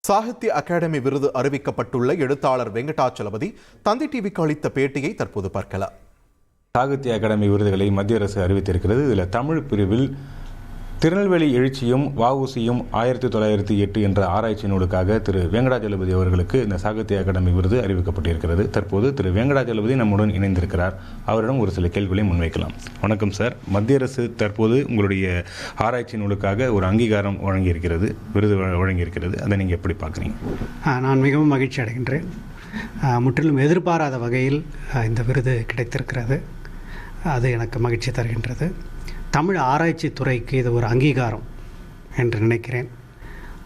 சாகித்ய அகாடமி விருது அறிவிக்கப்பட்டுள்ள எழுத்தாளர் வெங்கடாச்சலபதி தந்தி டிவிக்கு அளித்த பேட்டியை தற்போது பார்க்கலாம். சாகித்ய அகாடமி விருதுகளை மத்திய அரசு அறிவித்திருக்கிறது. இதில் தமிழ் பிரிவில் திருநெல்வேலி எழுச்சியும் வஉசியும் 1908 என்ற ஆராய்ச்சி நூலுக்காக திரு வெங்கடாச்சலபதி அவர்களுக்கு இந்த சாகித்ய அகாடமி விருது அறிவிக்கப்பட்டிருக்கிறது. தற்போது திரு வெங்கடாச்சலபதி நம்முடன் இணைந்திருக்கிறார். அவரிடம் ஒரு சில கேள்விகளை முன்வைக்கலாம். வணக்கம் சார். மத்திய அரசு தற்போது உங்களுடைய ஆராய்ச்சி நூலுக்காக ஒரு அங்கீகாரம் வழங்கியிருக்கிறது, விருது வழங்கியிருக்கிறது. அதை நீங்கள் எப்படி பார்க்குறீங்க? நான் மிகவும் மகிழ்ச்சி அடைகின்றேன். முற்றிலும் எதிர்பாராத வகையில் இந்த விருது கிடைத்திருக்கிறது. அது எனக்கு மகிழ்ச்சி தருகின்றது. தமிழ் ஆராய்ச்சி துறைக்கு இது ஒரு அங்கீகாரம் என்று நினைக்கிறேன்.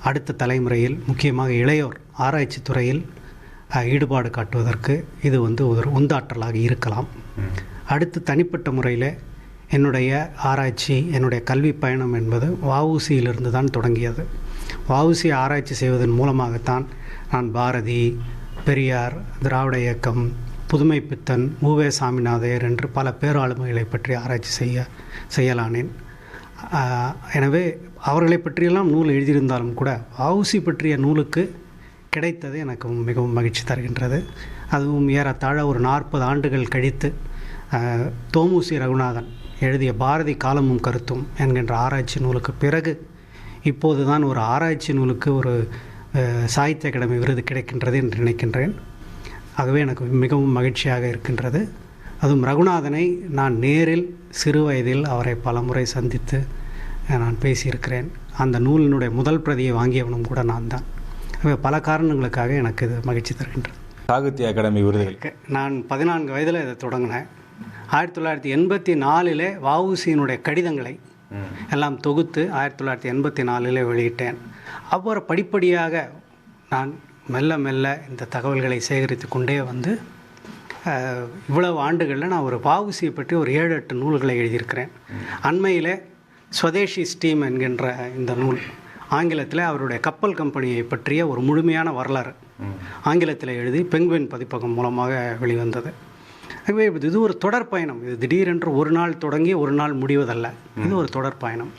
அடுத்த தலைமுறையில் முக்கியமாக இளையோர் ஆராய்ச்சி துறையில் ஈடுபாடு காட்டுவதற்கு இது ஒரு உந்தாற்றலாக இருக்கலாம். அடுத்து தனிப்பட்ட முறையில் என்னுடைய ஆராய்ச்சி, என்னுடைய கல்வி பயணம் என்பது வஉசியிலிருந்து தான் தொடங்கியது. வஉசி ஆராய்ச்சி செய்வதன் மூலமாகத்தான் நான் பாரதி, பெரியார், திராவிட இயக்கம், புதுமை பித்தன், உவே சாமிநாதையர் என்று பல பேராளுமைகளை பற்றி ஆராய்ச்சி செய்யலானேன். எனவே அவர்களை பற்றியெல்லாம் நூல் எழுதியிருந்தாலும் கூட வஉசி பற்றிய நூலுக்கு கிடைத்தது எனக்கு மிகவும் மகிழ்ச்சி தருகின்றது. அதுவும் ஏறத்தாழ ஒரு 40 ஆண்டுகள் கழித்து தோமுசி ரகுநாதன் எழுதிய பாரதி காலமும் கருத்தும் என்கின்ற ஆராய்ச்சி நூலுக்கு பிறகு இப்போது தான் ஒரு ஆராய்ச்சி நூலுக்கு ஒரு சாகித்ய அகாடமி விருது கிடைக்கின்றது என்று நினைக்கின்றேன். ஆகவே எனக்கு மிகவும் மகிழ்ச்சியாக இருக்கின்றது. அதுவும் ரகுநாதனை நான் நேரில் சிறு வயதில் அவரை பல முறை சந்தித்து நான் பேசியிருக்கிறேன். அந்த நூலினுடைய முதல் பிரதியை வாங்கியவனும் கூட நான் தான். பல காரணங்களுக்காக எனக்கு இது மகிழ்ச்சி தருகின்றது. சாகித்ய அகாடமி விருதுகளுக்கு நான் 14 வயதில் இதை தொடங்கினேன். 1984 வஉசியினுடைய கடிதங்களை எல்லாம் தொகுத்து 1984 வெளியிட்டேன். அவ்வாறு படிப்படியாக நான் மெல்ல மெல்ல இந்த தகவல்களை சேகரித்து கொண்டே வந்து இவ்வளவு ஆண்டுகளில் நான் ஒரு வஉசியை பற்றி ஒரு 7-8 நூல்களை எழுதியிருக்கிறேன். அண்மையில் ஸ்வதேஷி ஸ்டீம் என்கின்ற இந்த நூல் ஆங்கிலத்தில் அவருடைய கப்பல் கம்பெனியை பற்றிய ஒரு முழுமையான வரலாறு ஆங்கிலத்தில் எழுதி பெங்குவின் பதிப்பகம் மூலமாக வெளிவந்தது. ஆகவே இது ஒரு தொடர் பயணம். இது திடீரென்று ஒரு நாள் தொடங்கி ஒரு நாள் முடிவதல்ல. இது ஒரு தொடர் பயணம்.